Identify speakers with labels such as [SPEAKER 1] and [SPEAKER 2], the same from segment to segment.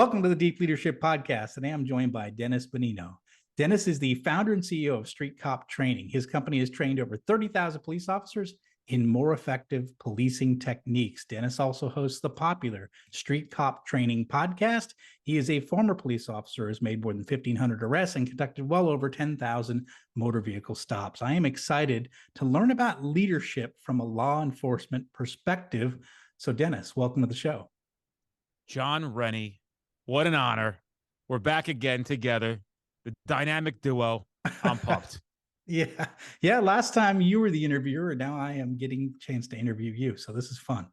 [SPEAKER 1] Welcome to the Deep Leadership Podcast. Today I'm joined by Dennis Benigno. Dennis is the founder and CEO of Street Cop Training. His company has trained over 30,000 police officers in more effective policing techniques. Dennis also hosts the popular Street Cop Training podcast. He is a former police officer, has made more than 1,500 arrests and conducted well over 10,000 motor vehicle stops. I am excited to learn about leadership from a law enforcement perspective. So Dennis, welcome to the show.
[SPEAKER 2] John Rennie, what an honor. We're back again together. The dynamic duo. I'm pumped.
[SPEAKER 1] Yeah. Last time you were the interviewer, and now I am getting a chance to interview you. So this is fun.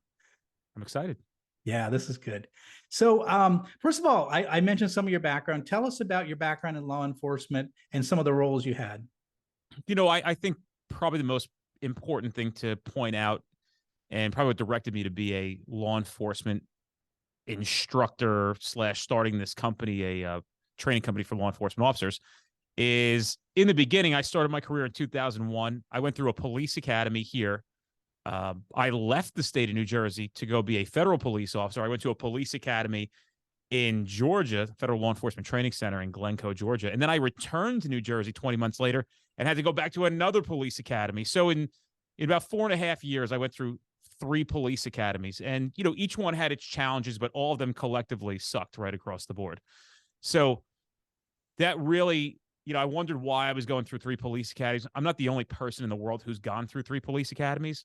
[SPEAKER 2] I'm excited.
[SPEAKER 1] Yeah, this is good. So first of all, I mentioned some of your background. Tell us about your background in law enforcement and some of the roles you had.
[SPEAKER 2] You know, I think probably the most important thing to point out, and probably what directed me to be a law enforcement instructor / starting this company, a training company for law enforcement officers, is in the beginning, I started my career in 2001. I went through a police academy here. I left the state of New Jersey to go be a federal police officer. I went to a police academy in Georgia, Federal Law Enforcement Training Center in Glencoe, Georgia. And then I returned to New Jersey 20 months later and had to go back to another police academy. So in about 4.5 years, I went through 3 police academies, and, you know, each one had its challenges, but all of them collectively sucked right across the board. So that really, you know, I wondered why I was going through 3 police academies. I'm not the only person in the world who's gone through 3 police academies,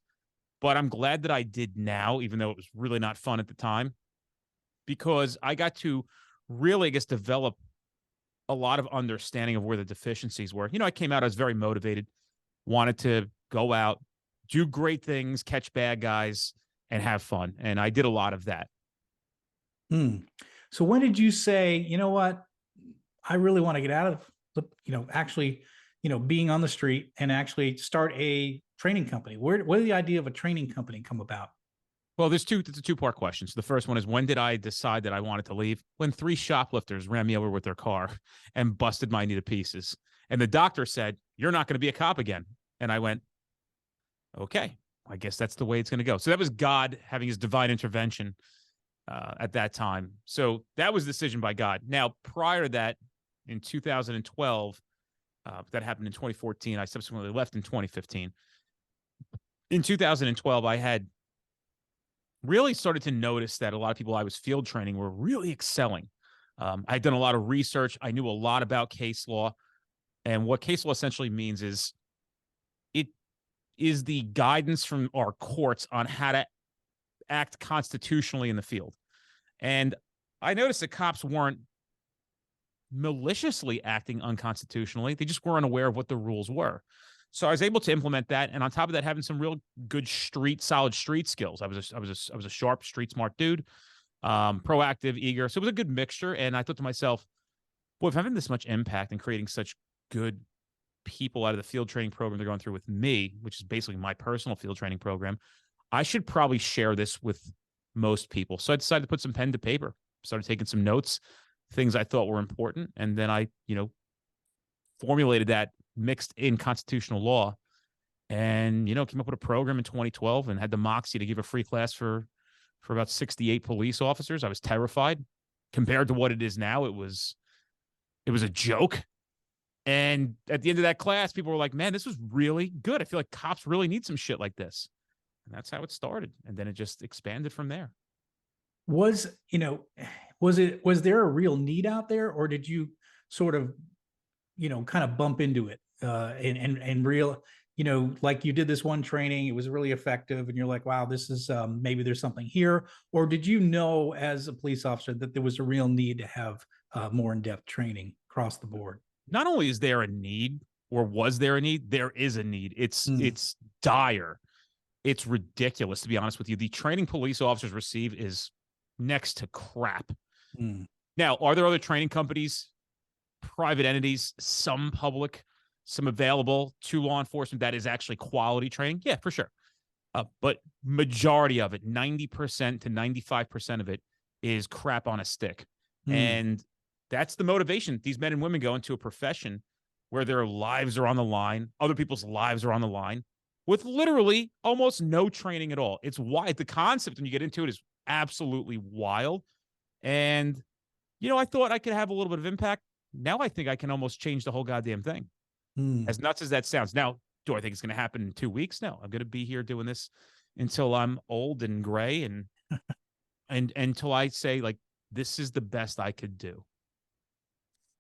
[SPEAKER 2] but I'm glad that I did now, even though it was really not fun at the time, because I got to really, I guess, develop a lot of understanding of where the deficiencies were. You know, I came out, I was very motivated, wanted to go out, do great things, catch bad guys, and have fun. And I did a lot of that.
[SPEAKER 1] So when did you say, you know what, I really want to get out of the, actually, being on the street and actually start a training company? Where did the idea of a training company come about?
[SPEAKER 2] Well, it's a 2-part question. So the first one is, when did I decide that I wanted to leave? When 3 shoplifters ran me over with their car and busted my knee to pieces. And the doctor said, "You're not going to be a cop again." And I went, okay, I guess that's the way it's going to go. So that was God having his divine intervention at that time. So that was a decision by God. Now, prior to that, in 2012, that happened in 2014. I subsequently left in 2015. In 2012, I had really started to notice that a lot of people I was field training were really excelling. I had done a lot of research. I knew a lot about case law. And what case law essentially means is the guidance from our courts on how to act constitutionally in the field. And I noticed that cops weren't maliciously acting unconstitutionally. They just weren't aware of what the rules were. So I was able to implement that. And on top of that, having some real good solid street skills. I was a sharp, street smart dude, proactive, eager. So it was a good mixture. And I thought to myself, boy, if I'm having this much impact and creating such good people out of the field training program they're going through with me, which is basically my personal field training program, I should probably share this with most people. So I decided to put some pen to paper, started taking some notes, things I thought were important. And then I, formulated that mixed in constitutional law and, came up with a program in 2012 and had the moxie to give a free class for about 68 police officers. I was terrified compared to what it is now. It was a joke. And at the end of that class, people were like, man, this was really good. I feel like cops really need some shit like this. And that's how it started. And then it just expanded from there.
[SPEAKER 1] Was there a real need out there, or did you sort of, kind of bump into it and real, like you did this one training, it was really effective and you're like, wow, this is maybe there's something here? Or did you know as a police officer that there was a real need to have more in-depth training across the board?
[SPEAKER 2] Not only is there a need, or was there a need, there is a need. It's dire. It's ridiculous, to be honest with you. The training police officers receive is next to crap. Now, are there other training companies, private entities, some public, some available to law enforcement that is actually quality training? Yeah, for sure. But majority of it, 90% to 95% of it, is crap on a stick. And that's the motivation. These men and women go into a profession where their lives are on the line. Other people's lives are on the line with literally almost no training at all. It's why the concept, when you get into it, is absolutely wild. And I thought I could have a little bit of impact. Now I think I can almost change the whole goddamn thing.
[SPEAKER 1] Hmm.
[SPEAKER 2] As nuts as that sounds. Now, do I think it's going to happen in 2 weeks? No, I'm going to be here doing this until I'm old and gray and until I say, like, this is the best I could do.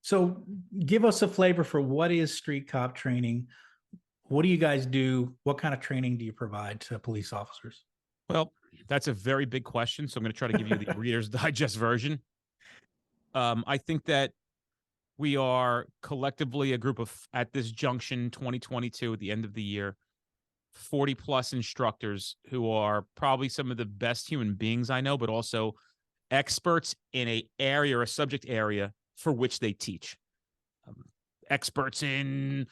[SPEAKER 1] So give us a flavor for what is street cop training. What do you guys do? What kind of training do you provide to police officers?
[SPEAKER 2] Well, that's a very big question. So I'm going to try to give you the Reader's Digest version. I think that we are collectively a group of, at this junction, 2022, at the end of the year, 40 plus instructors who are probably some of the best human beings I know, but also experts in a area or a subject area for which they teach. Experts in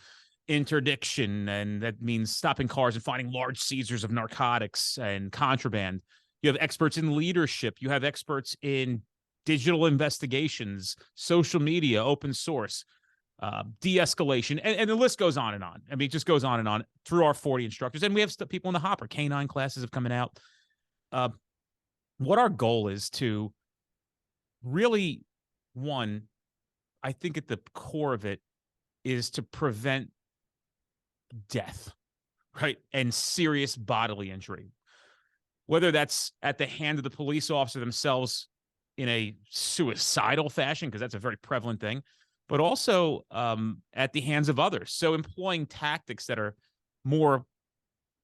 [SPEAKER 2] interdiction, and that means stopping cars and finding large seizures of narcotics and contraband. You have experts in leadership. You have experts in digital investigations, social media, open source, de-escalation, and the list goes on and on. I mean, it just goes on and on through our 40 instructors. And we have people in the hopper. K9 classes have coming out. What our goal is to really, one, I think at the core of it is to prevent death, right? And serious bodily injury, whether that's at the hand of the police officer themselves in a suicidal fashion, because that's a very prevalent thing, but also at the hands of others. So employing tactics that are more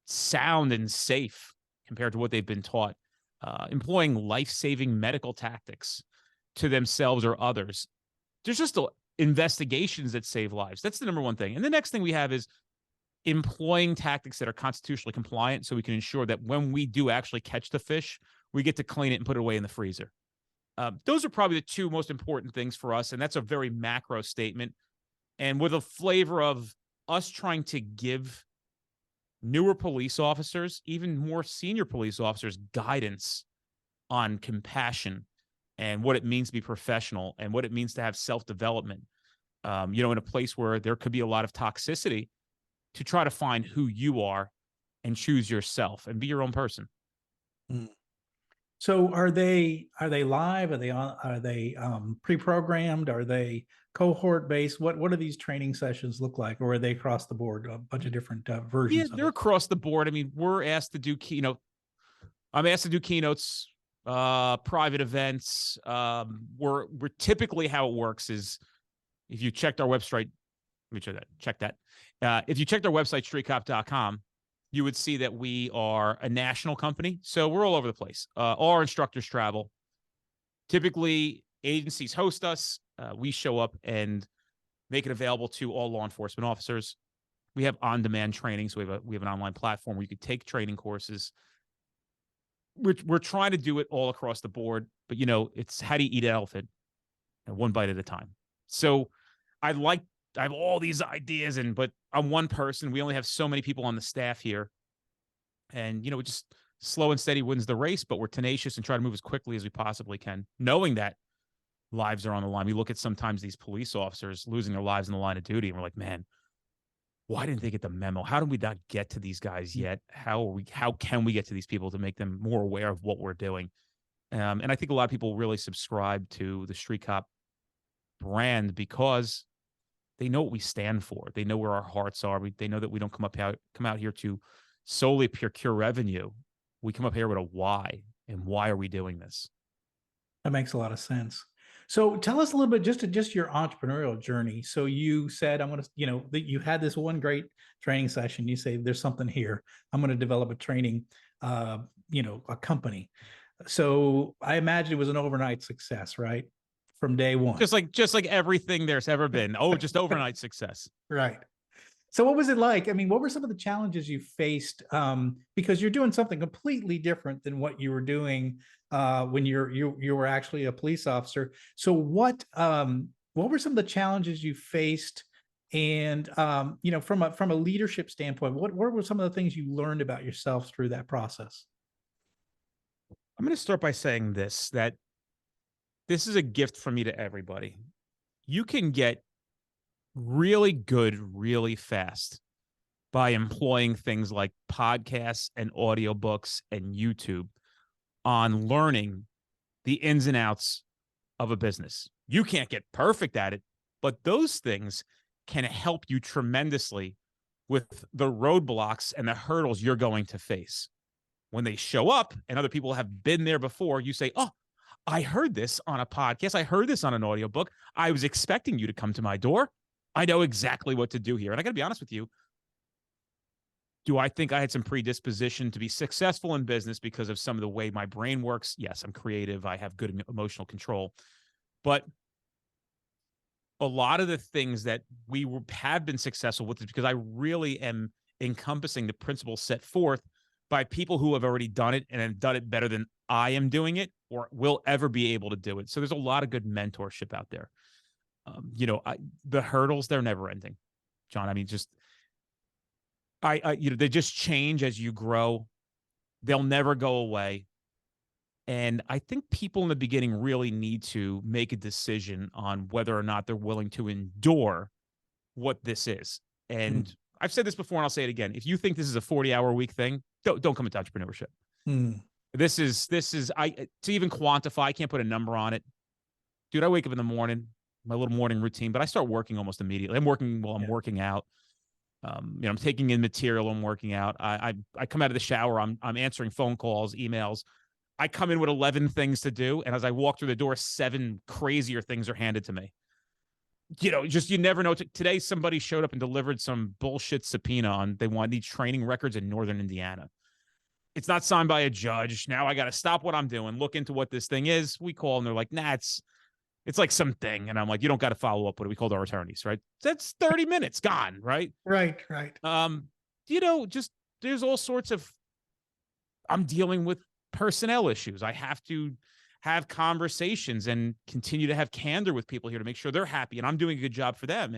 [SPEAKER 2] sound and safe compared to what they've been taught, employing life-saving medical tactics to themselves or others. There's just investigations that save lives. That's the number one thing. And the next thing we have is employing tactics that are constitutionally compliant so we can ensure that when we do actually catch the fish, we get to clean it and put it away in the freezer. Those are probably the two most important things for us. And that's a very macro statement. And with a flavor of us trying to give newer police officers, even more senior police officers, guidance on compassion and what it means to be professional and what it means to have self-development, in a place where there could be a lot of toxicity, to try to find who you are and choose yourself and be your own person.
[SPEAKER 1] Mm. So are they live? Are they pre-programmed? Are they cohort based? What do these training sessions look like, or are they across the board, a bunch of different versions of
[SPEAKER 2] They're
[SPEAKER 1] it?
[SPEAKER 2] across the board. I mean, we're asked to do I'm asked to do keynotes, private events. We're typically, how it works is, if you checked our website, let me check that. If you checked our website, streetcop.com, you would see that we are a national company. So we're all over the place. All our instructors travel. Typically, agencies host us. We show up and make it available to all law enforcement officers. We have on-demand training. So we have an online platform where you could take training courses. We're trying to do it all across the board, but it's how do you eat an elephant? One bite at a time. So I have all these ideas, but I'm one person. We only have so many people on the staff here. And, we just slow and steady wins the race, but we're tenacious and try to move as quickly as we possibly can, knowing that lives are on the line. We look at sometimes these police officers losing their lives in the line of duty, and we're like, man, why didn't they get the memo? How did we not get to these guys yet? How can we get to these people to make them more aware of what we're doing? And I think a lot of people really subscribe to the Street Cop brand because they know what we stand for. They know where our hearts are. They know that we don't come out here to solely procure revenue. We come up here with a why, and why are we doing this?
[SPEAKER 1] That makes a lot of sense. So tell us a little bit just your entrepreneurial journey. So you said, I'm going to, that you had this one great training session. You say, there's something here. I'm going to develop a training, a company. So I imagine it was an overnight success, right? From day one.
[SPEAKER 2] Just like everything there's ever been. Oh, just overnight success.
[SPEAKER 1] Right. So what was it like? I mean, what were some of the challenges you faced? Because you're doing something completely different than what you were doing when you were actually a police officer. So what were some of the challenges you faced? And from a leadership standpoint, what were some of the things you learned about yourself through that process?
[SPEAKER 2] I'm going to start by saying that this is a gift from me to everybody. You can get really good really fast by employing things like podcasts and audiobooks and YouTube on learning the ins and outs of a business. You can't get perfect at it, but those things can help you tremendously with the roadblocks and the hurdles you're going to face. When they show up and other people have been there before, you say, oh, I heard this on a podcast. I heard this on an audiobook. I was expecting you to come to my door. I know exactly what to do here. And I got to be honest with you. Do I think I had some predisposition to be successful in business because of some of the way my brain works? Yes, I'm creative. I have good emotional control. But a lot of the things that have been successful with is because I really am encompassing the principles set forth by people who have already done it and have done it better than I am doing it or will ever be able to do it. So there's a lot of good mentorship out there. The hurdles, they're never ending, John. I mean, they just change as you grow. They'll never go away. And I think people in the beginning really need to make a decision on whether or not they're willing to endure what this is. And I've said this before and I'll say it again. If you think this is a 40-hour week thing, don't come into entrepreneurship. This is to even quantify, I can't put a number on it. Dude, I wake up in the morning, my little morning routine, but I start working almost immediately. I'm working while I'm working out. I'm taking in material. I'm working out. I come out of the shower. I'm answering phone calls, emails. I come in with 11 things to do. And as I walk through the door, 7 crazier things are handed to me. You never know. Today, somebody showed up and delivered some bullshit subpoena on they need training records in Northern Indiana. It's not signed by a judge. Now I got to stop what I'm doing, look into what this thing is. We call and they're like, nah, it's like something. And I'm like, you don't got to follow up with it. We called our attorneys, right? That's 30 minutes gone, right?
[SPEAKER 1] Right.
[SPEAKER 2] There's all sorts of, I'm dealing with personnel issues. I have to have conversations and continue to have candor with people here to make sure they're happy and I'm doing a good job for them.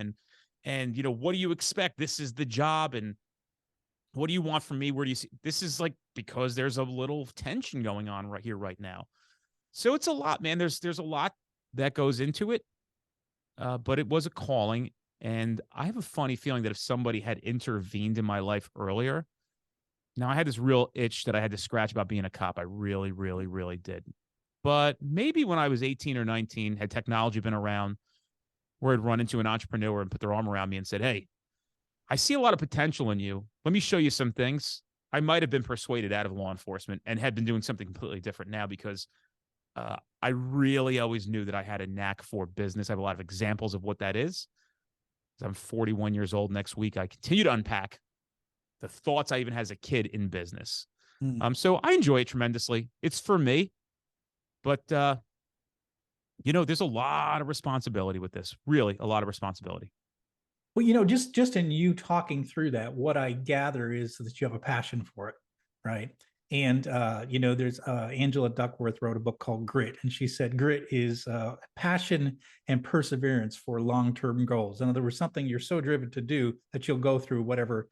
[SPEAKER 2] And what do you expect? This is the job. And what do you want from me? Where do you see this is like, because there's a little tension going on right here, right now. So it's a lot, man. There's a lot that goes into it. But it was a calling. And I have a funny feeling that if somebody had intervened in my life earlier, now I had this real itch that I had to scratch about being a cop. I really, really, really did. But maybe when I was 18 or 19, had technology been around, where I'd run into an entrepreneur and put their arm around me and said, hey, I see a lot of potential in you. Let me show you some things. I might have been persuaded out of law enforcement and had been doing something completely different now because I really always knew that I had a knack for business. I have a lot of examples of what that is. I'm 41 years old next week. I continue to unpack the thoughts I even had as a kid in business. So I enjoy it tremendously. It's for me, but there's a lot of responsibility with this, really a lot of responsibility.
[SPEAKER 1] Well, just in you talking through that, what I gather is that you have a passion for it, right? And there's Angela Duckworth wrote a book called Grit, and she said grit is passion and perseverance for long-term goals. In other words, something you're so driven to do that you'll go through whatever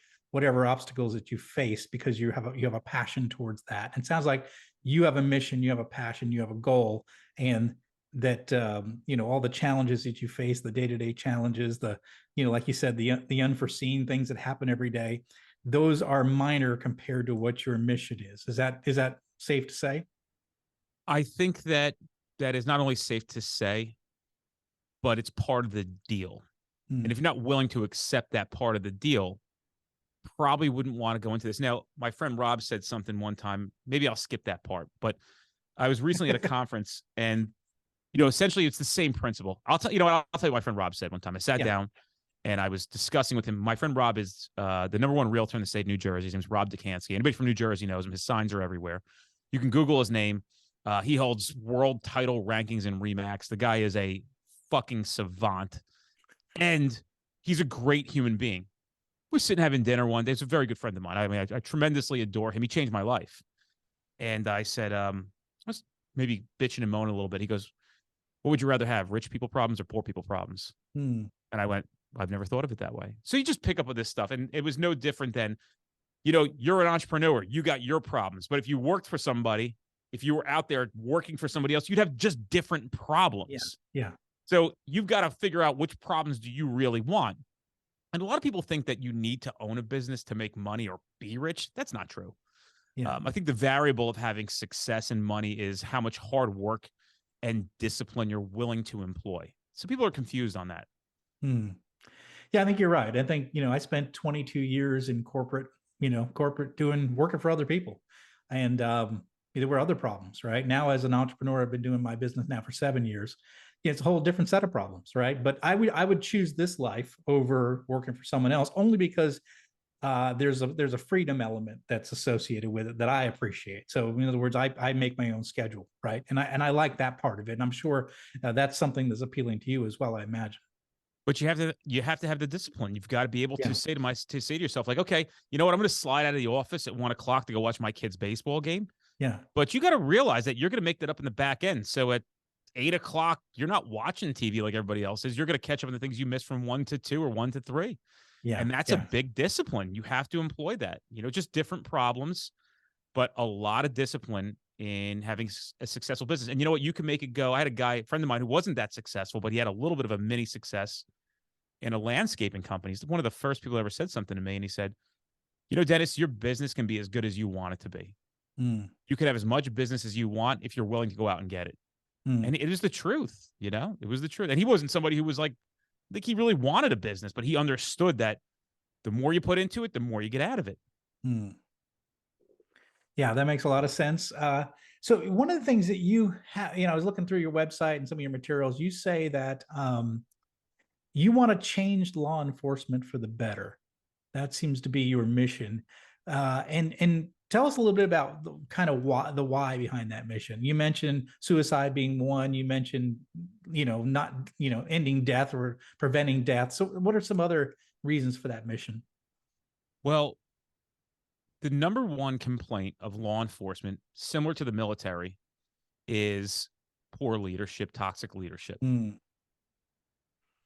[SPEAKER 1] obstacles that you face because you have a passion towards that. And it sounds like you have a mission, you have a passion, you have a goal, and that all the challenges that you face, the day-to-day challenges, like you said, the unforeseen things that happen every day, those are minor compared to what your mission is. Is that safe to say?
[SPEAKER 2] I think that is not only safe to say, but it's part of the deal. And if you're not willing to accept that part of the deal, probably wouldn't want to go into this. Now, my friend Rob said something one time, maybe I'll skip that part, but I was recently at a conference and, essentially it's the same principle. I'll tell you what my friend Rob said one time. I sat down and I was discussing with him. My friend Rob is the number one realtor in the state of New Jersey. His name's Rob Dukansky. Anybody from New Jersey knows him. His signs are everywhere. You can Google his name. He holds world title rankings in RE/MAX. The guy is a fucking savant. And he's a great human being. We're sitting having dinner one day. He's a very good friend of mine. I mean, I tremendously adore him. He changed my life. And I said, I was maybe bitching and moaning a little bit. He goes, what would you rather have, rich people problems or poor people problems? And I went, I've never thought of it that way. So you just pick up with this stuff. And it was no different than, you're an entrepreneur. You got your problems. But if you worked for somebody, if you were out there working for somebody else, you'd have just different problems.
[SPEAKER 1] Yeah.
[SPEAKER 2] So you've got to figure out which problems do you really want. And a lot of people think that you need to own a business to make money or be rich. That's not true. I think the variable of having success and money is how much hard work and discipline you're willing to employ. So people are confused on that.
[SPEAKER 1] Hmm. Yeah, I think you're right. I think, I spent 22 years in corporate, corporate working for other people. And there were other problems, right? Now, as an entrepreneur, I've been doing my business now for 7 years. It's a whole different set of problems, right? But I would choose this life over working for someone else only because there's a freedom element that's associated with it that I appreciate. So in other words, I make my own schedule, right? And I like that part of it. And I'm sure that's something that's appealing to you as well, I imagine.
[SPEAKER 2] But you have to have the discipline. You've got to be able to
[SPEAKER 1] Yeah.
[SPEAKER 2] say to yourself, like, okay, you know what? I'm going to slide out of the office at 1 o'clock to go watch my kid's baseball game.
[SPEAKER 1] Yeah.
[SPEAKER 2] But you got to realize that you're going to make that up in the back end. So at 8 o'clock, you're not watching TV like everybody else is. You're going to catch up on the things you missed from 1 to 2 or 1 to 3.
[SPEAKER 1] Yeah.
[SPEAKER 2] And that's a
[SPEAKER 1] Yeah.
[SPEAKER 2] big discipline. You have to employ that, just different problems, but a lot of discipline in having a successful business. And you know what? You can make it go. I had a friend of mine who wasn't that successful, but he had a little bit of a mini success in a landscaping company. He's one of the first people who ever said something to me. And he said, Dennis, your business can be as good as you want it to be.
[SPEAKER 1] Mm.
[SPEAKER 2] You can have as much business as you want if you're willing to go out and get it.
[SPEAKER 1] Mm.
[SPEAKER 2] And it is the truth, it was the truth. And he wasn't somebody who was like, I think he really wanted a business, but he understood that the more you put into it, the more you get out of it.
[SPEAKER 1] Mm. Yeah, that makes a lot of sense. So one of the things that you have, I was looking through your website and some of your materials. You say that you want to change law enforcement for the better. That seems to be your mission. And tell us a little bit about the kind of why behind that mission. You mentioned suicide being one. You mentioned, not, ending death or preventing death. So what are some other reasons for that mission?
[SPEAKER 2] Well, the number one complaint of law enforcement, similar to the military, is poor leadership, toxic leadership.
[SPEAKER 1] Mm.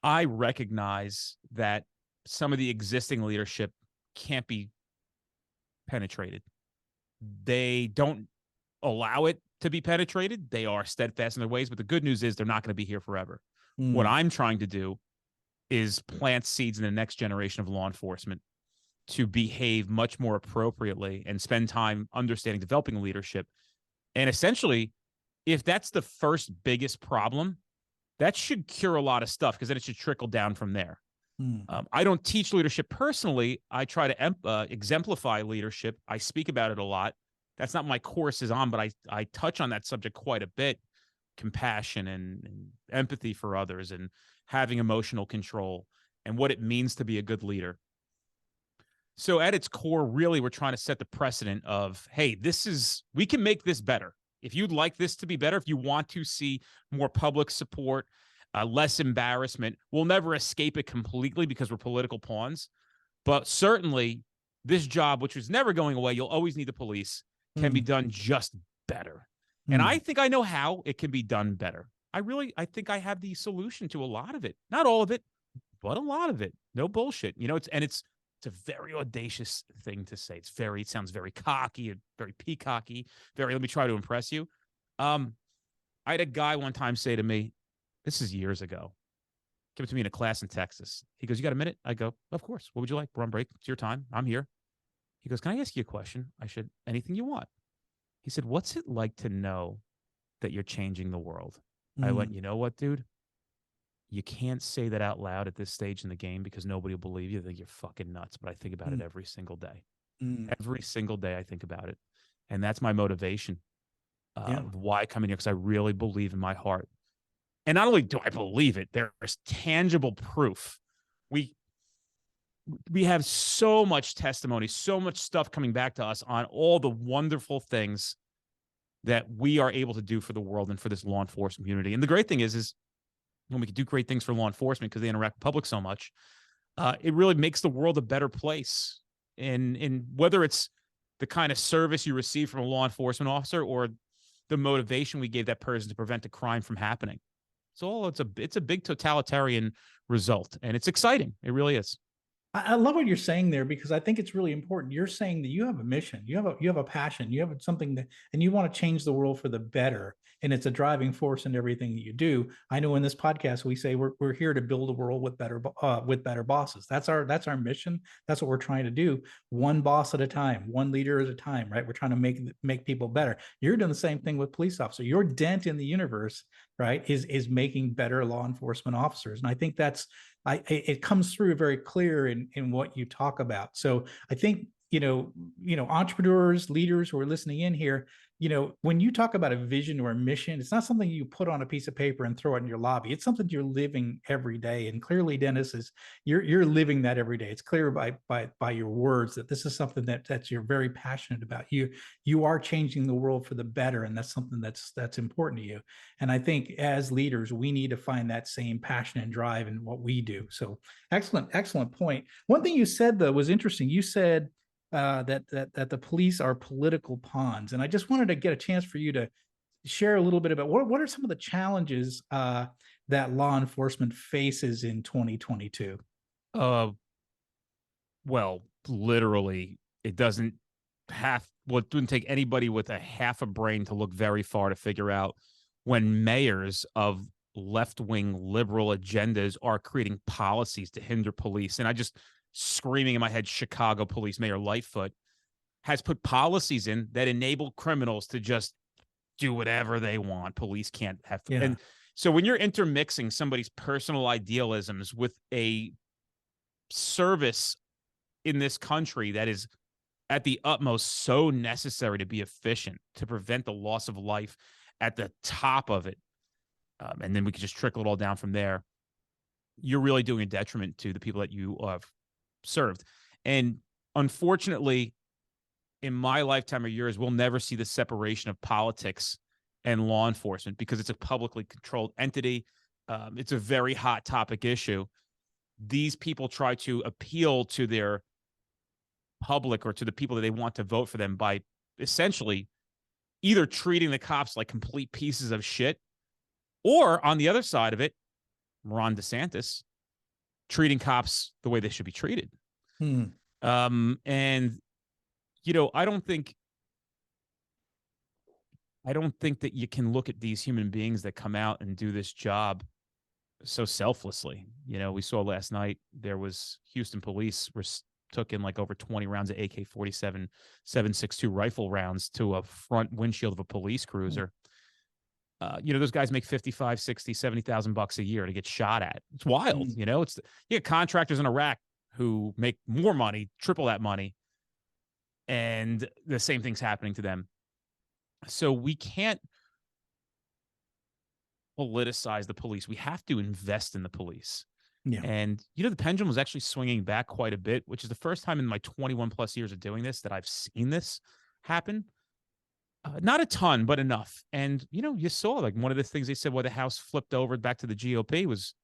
[SPEAKER 2] I recognize that some of the existing leadership can't be penetrated. They don't allow it to be penetrated. They are steadfast in their ways, but the good news is they're not going to be here forever.
[SPEAKER 1] Mm.
[SPEAKER 2] What I'm trying to do is plant seeds in the next generation of law enforcement to behave much more appropriately and spend time understanding, developing leadership. And essentially, if that's the first biggest problem, that should cure a lot of stuff because then it should trickle down from there.
[SPEAKER 1] Mm.
[SPEAKER 2] I don't teach leadership personally. I try to exemplify leadership. I speak about it a lot. That's not my course is on, but I touch on that subject quite a bit. Compassion and empathy for others and having emotional control and what it means to be a good leader. So at its core, really, we're trying to set the precedent of, hey, we can make this better. If you'd like this to be better, if you want to see more public support, less embarrassment, we'll never escape it completely because we're political pawns. But certainly this job, which is never going away, you'll always need the police, can be done just better. And I think I know how it can be done better. I think I have the solution to a lot of it. Not all of it, but a lot of it. No bullshit. It's a very audacious thing to say. It sounds very cocky and very peacocky. Let me try to impress you. I had a guy one time say to me, this is years ago, came to me in a class in Texas. He goes, you got a minute? I go, of course. What would you like? We're on break. It's your time. I'm here. He goes, can I ask you a question? I said, anything you want. He said, what's it like to know that you're changing the world? I went, you know what, dude? You can't say that out loud at this stage in the game because nobody will believe you. They think you're fucking nuts. But I think about it every single day. Every single day I think about it. And that's my motivation. Why I come in here, because I really believe in my heart. And not only do I believe it, there's tangible proof. We have so much testimony, so much stuff coming back to us on all the wonderful things that we are able to do for the world and for this law enforcement community. And the great thing is when we can do great things for law enforcement because they interact with the public so much, it really makes the world a better place. And whether it's the kind of service you receive from a law enforcement officer or the motivation we gave that person to prevent a crime from happening. It's a big totalitarian result, and it's exciting. It really is.
[SPEAKER 1] I love what you're saying there because I think it's really important. You're saying that you have a mission, you have a passion, you have something that, and you want to change the world for the better. And it's a driving force in everything that you do. I know in this podcast we say we're here to build a world with better bosses. That's our mission. That's what we're trying to do. One boss at a time, one leader at a time. Right? We're trying to make people better. You're doing the same thing with police officers. Your dent in the universe, right, is making better law enforcement officers. And I think that's it comes through very clear in what you talk about. So I think entrepreneurs, leaders who are listening in here, when you talk about a vision or a mission, it's not something you put on a piece of paper and throw it in your lobby. It's something you're living every day. And clearly, Dennis, is you're living that every day. It's clear by your words that this is something that you're very passionate about. You are changing the world for the better, and that's something that's important to you. And I think as leaders, we need to find that same passion and drive in what we do. So excellent point. One thing you said though was interesting. You said that the police are political pawns, and I just wanted to get a chance for you to share a little bit about what are some of the challenges that law enforcement faces in 2022.
[SPEAKER 2] Uh, well, literally, it doesn't it wouldn't take anybody with a half a brain to look very far to figure out when mayors of left-wing liberal agendas are creating policies to hinder police. And I just screaming in my head, Chicago Police Mayor Lightfoot has put policies in that enable criminals to just do whatever they want. Police can't have.
[SPEAKER 1] Yeah.
[SPEAKER 2] And so when you're intermixing somebody's personal idealisms with a service in this country that is at the utmost so necessary to be efficient, to prevent the loss of life at the top of it, and then we could just trickle it all down from there, you're really doing a detriment to the people that you have served. And unfortunately, in my lifetime or yours, we'll never see the separation of politics and law enforcement because it's a publicly controlled entity. It's a very hot topic issue. These people try to appeal to their public or to the people that they want to vote for them by essentially either treating the cops like complete pieces of shit, or on the other side of it, Ron DeSantis treating cops the way they should be treated. And I don't think that you can look at these human beings that come out and do this job so selflessly. We saw last night there was Houston police took in like over 20 rounds of AK-47 7.62 rifle rounds to a front windshield of a police cruiser. Those guys make 55, 60, 70,000 bucks a year to get shot at. It's wild. You get contractors in Iraq who make more money, triple that money, and the same thing's happening to them. So we can't politicize the police. We have to invest in the police.
[SPEAKER 1] Yeah.
[SPEAKER 2] And, the pendulum was actually swinging back quite a bit, which is the first time in my 21 plus years of doing this that I've seen this happen. Not a ton, but enough. And, you saw like one of the things they said why the House flipped over back to the GOP was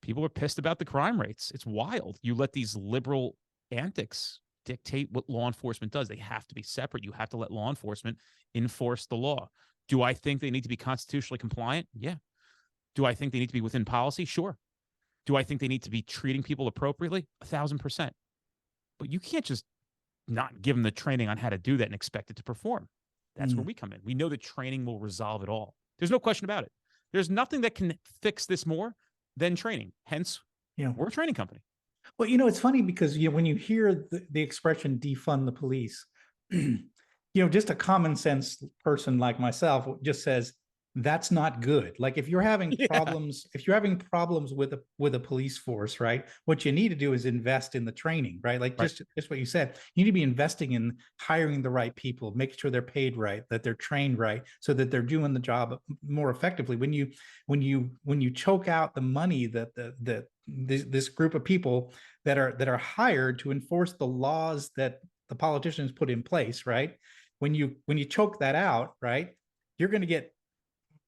[SPEAKER 2] people were pissed about the crime rates. It's wild. You let these liberal antics dictate what law enforcement does. They have to be separate. You have to let law enforcement enforce the law. Do I think they need to be constitutionally compliant? Yeah. Do I think they need to be within policy? Sure. Do I think they need to be treating people appropriately? 1,000%. But you can't just not give them the training on how to do that and expect it to perform. That's where we come in. We know that training will resolve it all. There's no question about it. There's nothing that can fix this more than training. Hence, we're a training company.
[SPEAKER 1] Well, it's funny because when you hear the expression defund the police, just a common sense person like myself just says that's not good. Like if you're having problems, with a police force, right? What you need to do is invest in the training, right? Like just what you said. You need to be investing in hiring the right people, making sure they're paid right, that they're trained right, so that they're doing the job more effectively. When you choke out the money that this group of people that are hired to enforce the laws that the politicians put in place, right? When you choke that out, right, you're going to get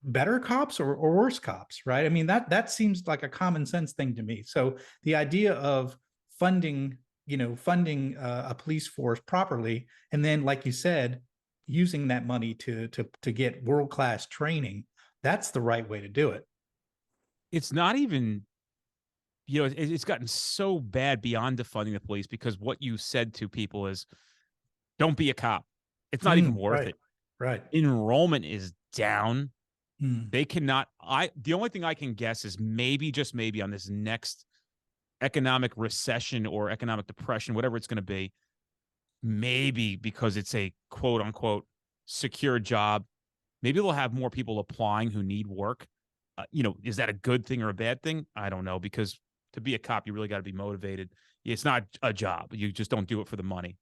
[SPEAKER 1] better cops or worse cops, right? I mean, that seems like a common sense thing to me. So the idea of funding a police force properly, and then, like you said, using that money to get world-class training, that's the right way to do it.
[SPEAKER 2] It's not even it's gotten so bad beyond defunding the police because what you said to people is, don't be a cop. It's not even worth
[SPEAKER 1] Right.
[SPEAKER 2] it.
[SPEAKER 1] Right.
[SPEAKER 2] Enrollment is down.
[SPEAKER 1] Mm,
[SPEAKER 2] They cannot. The only thing I can guess is maybe, just maybe, on this next economic recession or economic depression, whatever it's going to be, maybe because it's a quote unquote secure job, maybe they'll have more people applying who need work. Is that a good thing or a bad thing? I don't know, because to be a cop, you really got to be motivated. It's not a job. You just don't do it for the money.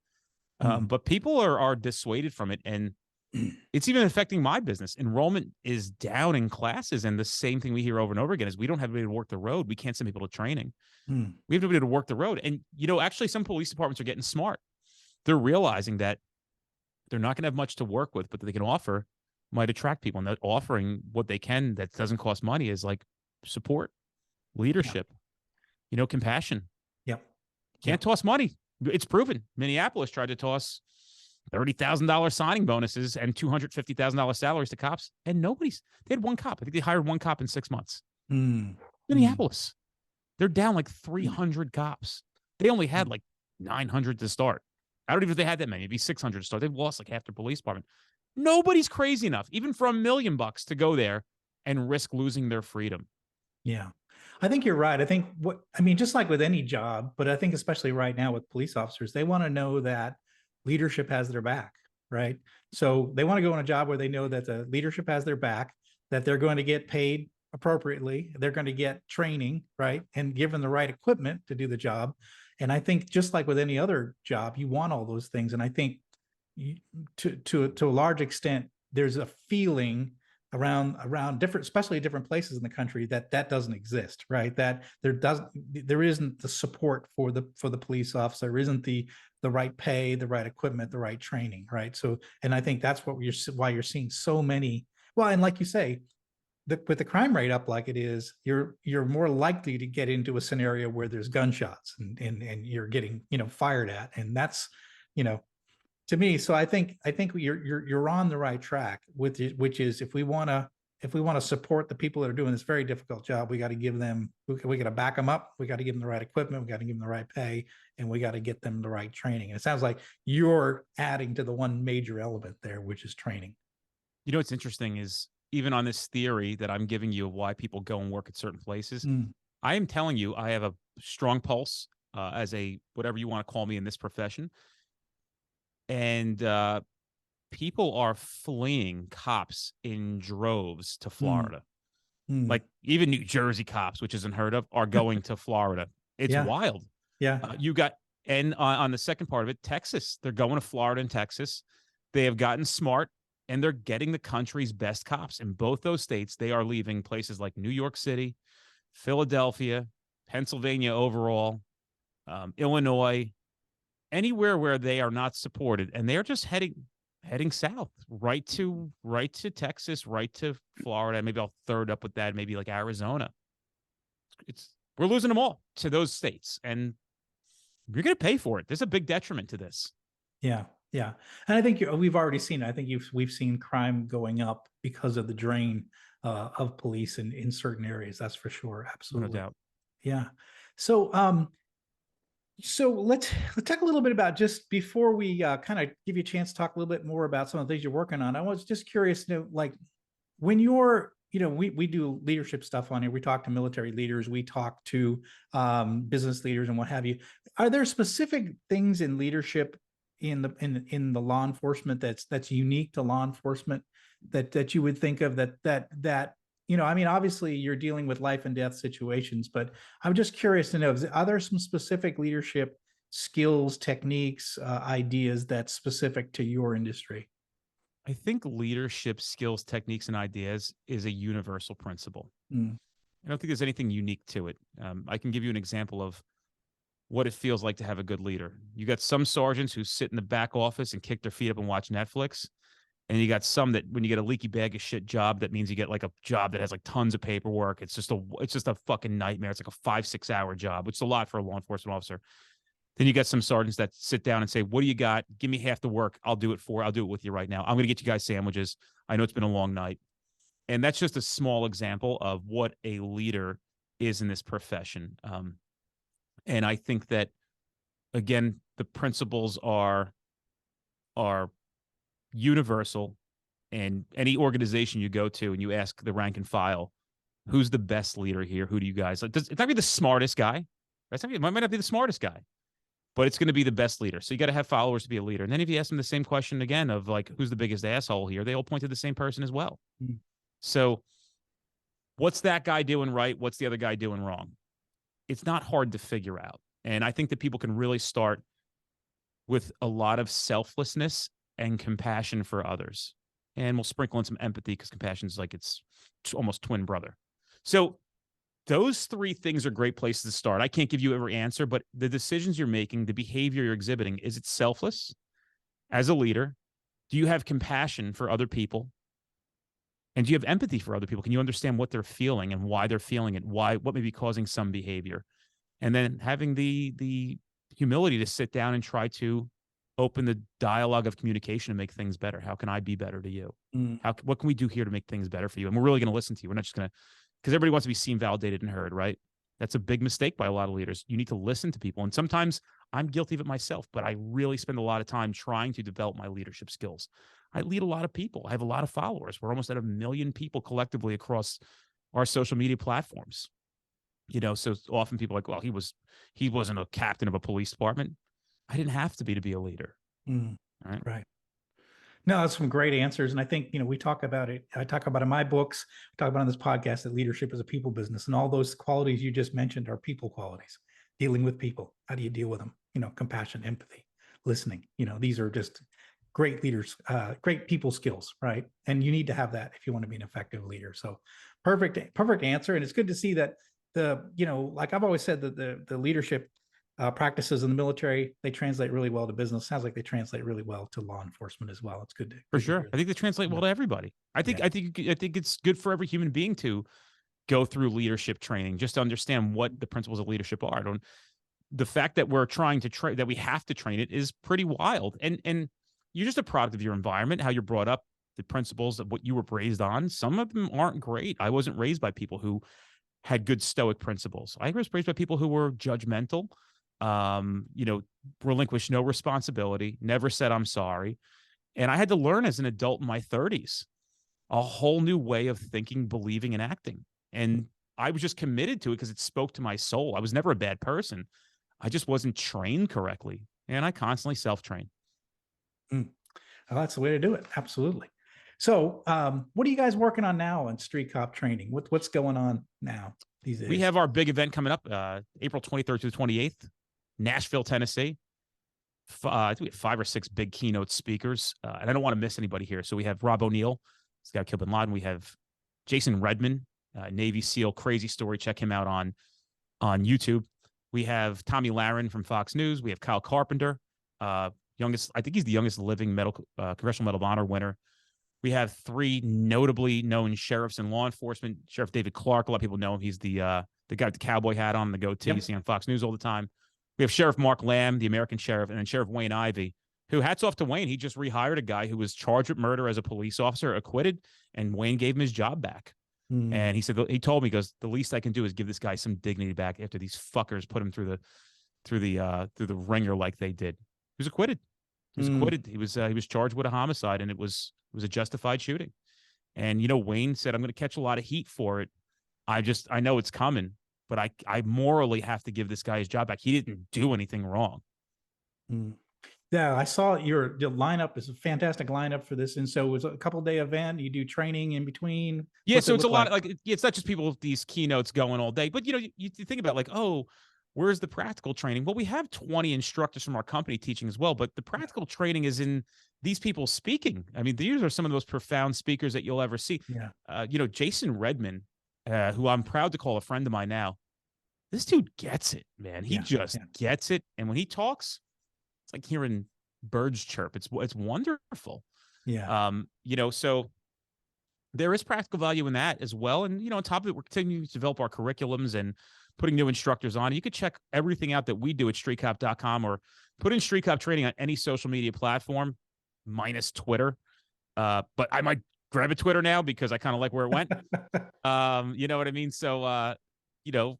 [SPEAKER 1] mm,
[SPEAKER 2] But people are dissuaded from it, and it's even affecting my business. Enrollment is down in classes, and the same thing we hear over and over again is we don't have anybody to work the road. We can't send people to training.
[SPEAKER 1] mm.
[SPEAKER 2] We have nobody to work the road. And actually, some police departments are getting smart. They're realizing that they're not going to have much to work with, but that they can offer might attract people. And that offering what they can that doesn't cost money is like support, leadership, compassion.
[SPEAKER 1] Yep.
[SPEAKER 2] Can't toss money. It's proven. Minneapolis tried to toss $30,000 signing bonuses and $250,000 salaries to cops, and they had one cop. I think they hired one cop in 6 months.
[SPEAKER 1] Mm,
[SPEAKER 2] Minneapolis, they're down like 300 cops. They only had like 900 to start. I don't even know if they had that many. It'd be 600 to start. They've lost like half their police department. Nobody's crazy enough, even for $1 million, to go there and risk losing their freedom.
[SPEAKER 1] Yeah. I think you're right. Just like with any job, but I think especially right now with police officers, they want to know that leadership has their back, right? So they want to go on a job where they know that the leadership has their back, that they're going to get paid appropriately, they're going to get training, right? And given the right equipment to do the job. And I think just like with any other job, you want all those things. And I think to a large extent, there's a feeling around different, especially different places in the country, that doesn't exist, right? That there isn't the support for the police officer, there isn't the right pay, the right equipment, the right training, right? So, and I think that's why you're seeing so many. Well, and like you say, with the crime rate up like it is, you're more likely to get into a scenario where there's gunshots and you're getting fired at, and that's to me. So I think you're on the right track with it, which is if we want to support the people that are doing this very difficult job, we got to give them, we got to back them up. We got to give them the right equipment. We got to give them the right pay, and we got to get them the right training. And it sounds like you're adding to the one major element there, which is training.
[SPEAKER 2] What's interesting is, even on this theory that I'm giving you of why people go and work at certain places, I am telling you, I have a strong pulse as a, whatever you want to call me in this profession. And people are fleeing cops in droves to Florida. Like even New Jersey cops, which is unheard of, are going to Florida. It's wild.
[SPEAKER 1] Yeah.
[SPEAKER 2] And on the second part of it, Texas, they're going to Florida and Texas. They have gotten smart, and they're getting the country's best cops. In both those states, they are leaving places like New York City, Philadelphia, Pennsylvania overall, Illinois, anywhere where they are not supported, and they're just heading south, right to Texas, right to Florida. Maybe I'll third up with that, maybe like Arizona. We're losing them all to those states, and you're going to pay for it. There's a big detriment to this.
[SPEAKER 1] Yeah. Yeah. And I think we've already seen, I think we've seen crime going up because of the drain of police in certain areas. That's for sure. Absolutely.
[SPEAKER 2] No doubt.
[SPEAKER 1] Yeah. So, so let's talk a little bit about, just before we kind of give you a chance to talk a little bit more about some of the things you're working on. I was just curious to know, like, when you're, we do leadership stuff on here. We talk to military leaders, we talk to business leaders and what have you. Are there specific things in leadership in the law enforcement that's unique to law enforcement that you would think of that obviously you're dealing with life and death situations, but I'm just curious to know, are there some specific leadership skills, techniques, ideas that's specific to your industry?
[SPEAKER 2] I think leadership skills, techniques, and ideas is a universal principle. I don't think there's anything unique to it. I can give you an example of what it feels like to have a good leader. You got some sergeants who sit in the back office and kick their feet up and watch Netflix. And you got some that when you get a leaky bag of shit job, that means you get like a job that has like tons of paperwork. It's just a fucking nightmare. It's like a 5-6 hour job, which is a lot for a law enforcement officer. Then you got some sergeants that sit down and say, what do you got? Give me half the work. I'll do it with you right now. I'm going to get you guys sandwiches. I know it's been a long night. And that's just a small example of what a leader is in this profession. And I think that, again, the principles are universal, and any organization you go to and you ask the rank and file, who's the best leader here? Who do you guys like? It's not be the smartest guy. It might not be the smartest guy, but it's going to be the best leader. So you got to have followers to be a leader. And then if you ask them the same question again of like, who's the biggest asshole here? They all point to the same person as well. Mm-hmm. So what's that guy doing right? What's the other guy doing wrong? It's not hard to figure out. And I think that people can really start with a lot of selflessness and compassion for others. And we'll sprinkle in some empathy, because compassion is like it's almost twin brother. So those three things are great places to start. I can't give you every answer, but the decisions you're making, the behavior you're exhibiting, is it selfless as a leader? Do you have compassion for other people? And do you have empathy for other people? Can you understand what they're feeling and why they're feeling it? What may be causing some behavior? And then having the humility to sit down and try to open the dialogue of communication and make things better. How can I be better to you? What can we do here to make things better for you? And we're really going to listen to you. We're not just going to, because everybody wants to be seen, validated, and heard, right? That's a big mistake by a lot of leaders. You need to listen to people. And sometimes I'm guilty of it myself, but I really spend a lot of time trying to develop my leadership skills. I lead a lot of people. I have a lot of followers. We're almost at 1 million people collectively across our social media platforms. You know, so often people are like, well, he wasn't a captain of a police department. I didn't have to be a leader.
[SPEAKER 1] Right. No, that's some great answers. And I think, we talk about it. I talk about it in my books, I talk about on this podcast, that leadership is a people business. And all those qualities you just mentioned are people qualities, dealing with people. How do you deal with them? Compassion, empathy, listening. These are just great leaders, great people skills, right? And you need to have that if you want to be an effective leader. So perfect answer. And it's good to see that like I've always said, that the leadership practices in the military, they translate really well to business. Sounds like they translate really well to law enforcement as well. It's good to
[SPEAKER 2] for sure. I think they translate well to everybody. I think it's good for every human being to go through leadership training, just to understand what the principles of leadership are. The fact that we're trying to train, that we have to train it, is pretty wild. And you're just a product of your environment, how you're brought up, the principles of what you were raised on. Some of them aren't great. I wasn't raised by people who had good stoic principles. I was raised by people who were judgmental, relinquished no responsibility, never said I'm sorry. And I had to learn as an adult in my 30s a whole new way of thinking, believing, and acting. And I was just committed to it because it spoke to my soul. I was never a bad person. I just wasn't trained correctly. And I constantly self-train.
[SPEAKER 1] Well, that's the way to do it. Absolutely. So what are you guys working on now in street cop training? What's going on now these days?
[SPEAKER 2] We have our big event coming up, April 23rd to the 28th, Nashville, Tennessee. I think we have 5 or 6 big keynote speakers, and I don't want to miss anybody here. So we have Rob O'Neill, this guy who killed bin Laden. We have Jason Redman, Navy SEAL, crazy story. Check him out on YouTube. We have Tommy Lahren from Fox News. We have Kyle Carpenter, I think he's the youngest living Congressional Medal of Honor winner. We have 3 notably known sheriffs in law enforcement. Sheriff David Clark, a lot of people know him. He's the guy with the cowboy hat on, the goatee you see on Fox News all the time. We have Sheriff Mark Lamb, the American sheriff, and then Sheriff Wayne Ivey, who, hats off to Wayne, he just rehired a guy who was charged with murder as a police officer, acquitted, and Wayne gave him his job back. And he told me, he goes, the least I can do is give this guy some dignity back after these fuckers put him through the ringer like they did. He was acquitted. He was charged with a homicide, and it was a justified shooting. And Wayne said, I'm going to catch a lot of heat for it. I know it's coming, but I morally have to give this guy his job back. He didn't do anything wrong.
[SPEAKER 1] Yeah, I saw your lineup is a fantastic lineup for this. And so it was a couple-day event. You do training in between.
[SPEAKER 2] Yeah, so it's a lot like it's not just people with these keynotes going all day, but you think about like, oh, where's the practical training? Well, we have 20 instructors from our company teaching as well, but the practical training is in these people speaking. I mean, these are some of the most profound speakers that you'll ever see. Yeah. Jason Redman, who I'm proud to call a friend of mine now, this dude gets it, man. He gets it. And when he talks, it's like hearing birds chirp. It's wonderful.
[SPEAKER 1] Yeah.
[SPEAKER 2] So there is practical value in that as well. And, on top of it, we're continuing to develop our curriculums and putting new instructors on. You could check everything out that we do at streetcop.com, or put in Street Cop Training on any social media platform, minus Twitter. But I might grab a Twitter now because I kind of like where it went. You know what I mean? So you know,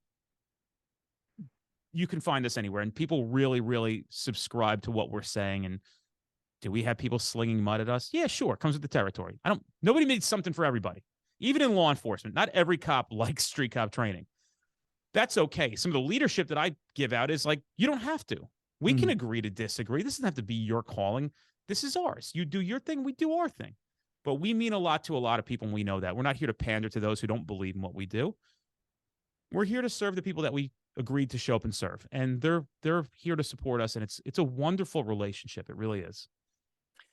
[SPEAKER 2] you can find us anywhere, and people really, really subscribe to what we're saying. And do we have people slinging mud at us? Yeah, sure. It comes with the territory. Nobody needs something for everybody. Even in law enforcement, not every cop likes street cop training. That's okay. Some of the leadership that I give out is like, you don't have to. We can agree to disagree. This doesn't have to be your calling. This is ours. You do your thing, we do our thing. But we mean a lot to a lot of people, and we know that. We're not here to pander to those who don't believe in what we do. We're here to serve the people that we agreed to show up and serve. And they're here to support us. And it's a wonderful relationship. It really is.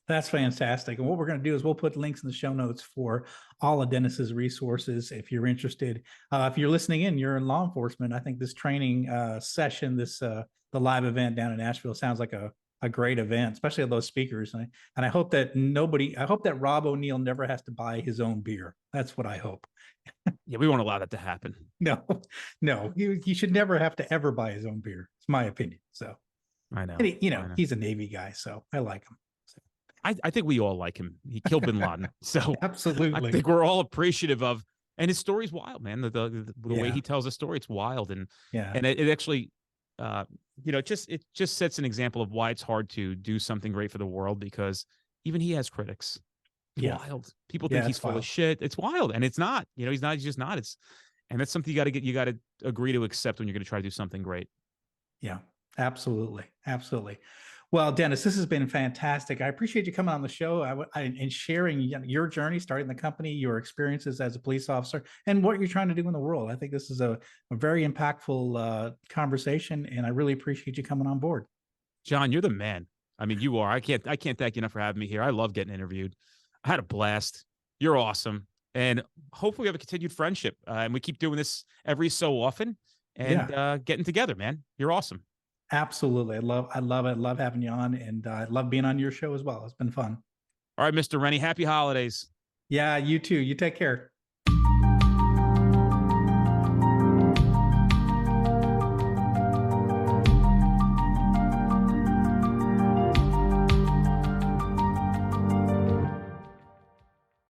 [SPEAKER 1] That's fantastic. And what we're going to do is we'll put links in the show notes for all of Dennis's resources if you're interested. If you're listening in, you're in law enforcement. I think this training session, the live event down in Nashville sounds like a great event, especially those speakers. And I hope that Rob O'Neill never has to buy his own beer. That's what I hope.
[SPEAKER 2] Yeah, we won't allow that to happen.
[SPEAKER 1] No, he should never have to ever buy his own beer. It's my opinion. So
[SPEAKER 2] I know.
[SPEAKER 1] He's a Navy guy, so I like him.
[SPEAKER 2] I think we all like him. He killed bin Laden. So
[SPEAKER 1] absolutely.
[SPEAKER 2] I think we're all appreciative of, and his story's wild, man. The way he tells the story, it's wild. And it actually, it just sets an example of why it's hard to do something great for the world, because even he has critics. It's wild. People think he's full of shit. It's wild. And it's not, he's just not. And that's something you got to agree to accept when you're going to try to do something great.
[SPEAKER 1] Yeah, absolutely. Absolutely. Well, Dennis, this has been fantastic. I appreciate you coming on the show and sharing your journey, starting the company, your experiences as a police officer, and what you're trying to do in the world. I think this is a very impactful conversation, and I really appreciate you coming on board.
[SPEAKER 2] John, you're the man. I mean, you are. I can't thank you enough for having me here. I love getting interviewed. I had a blast. You're awesome. And hopefully we have a continued friendship, and we keep doing this every so often and getting together, man. You're awesome.
[SPEAKER 1] Absolutely. I love it. I love having you on, and I love being on your show as well. It's been fun.
[SPEAKER 2] All right, Mr. Rennie, happy holidays.
[SPEAKER 1] Yeah, you too. You take care.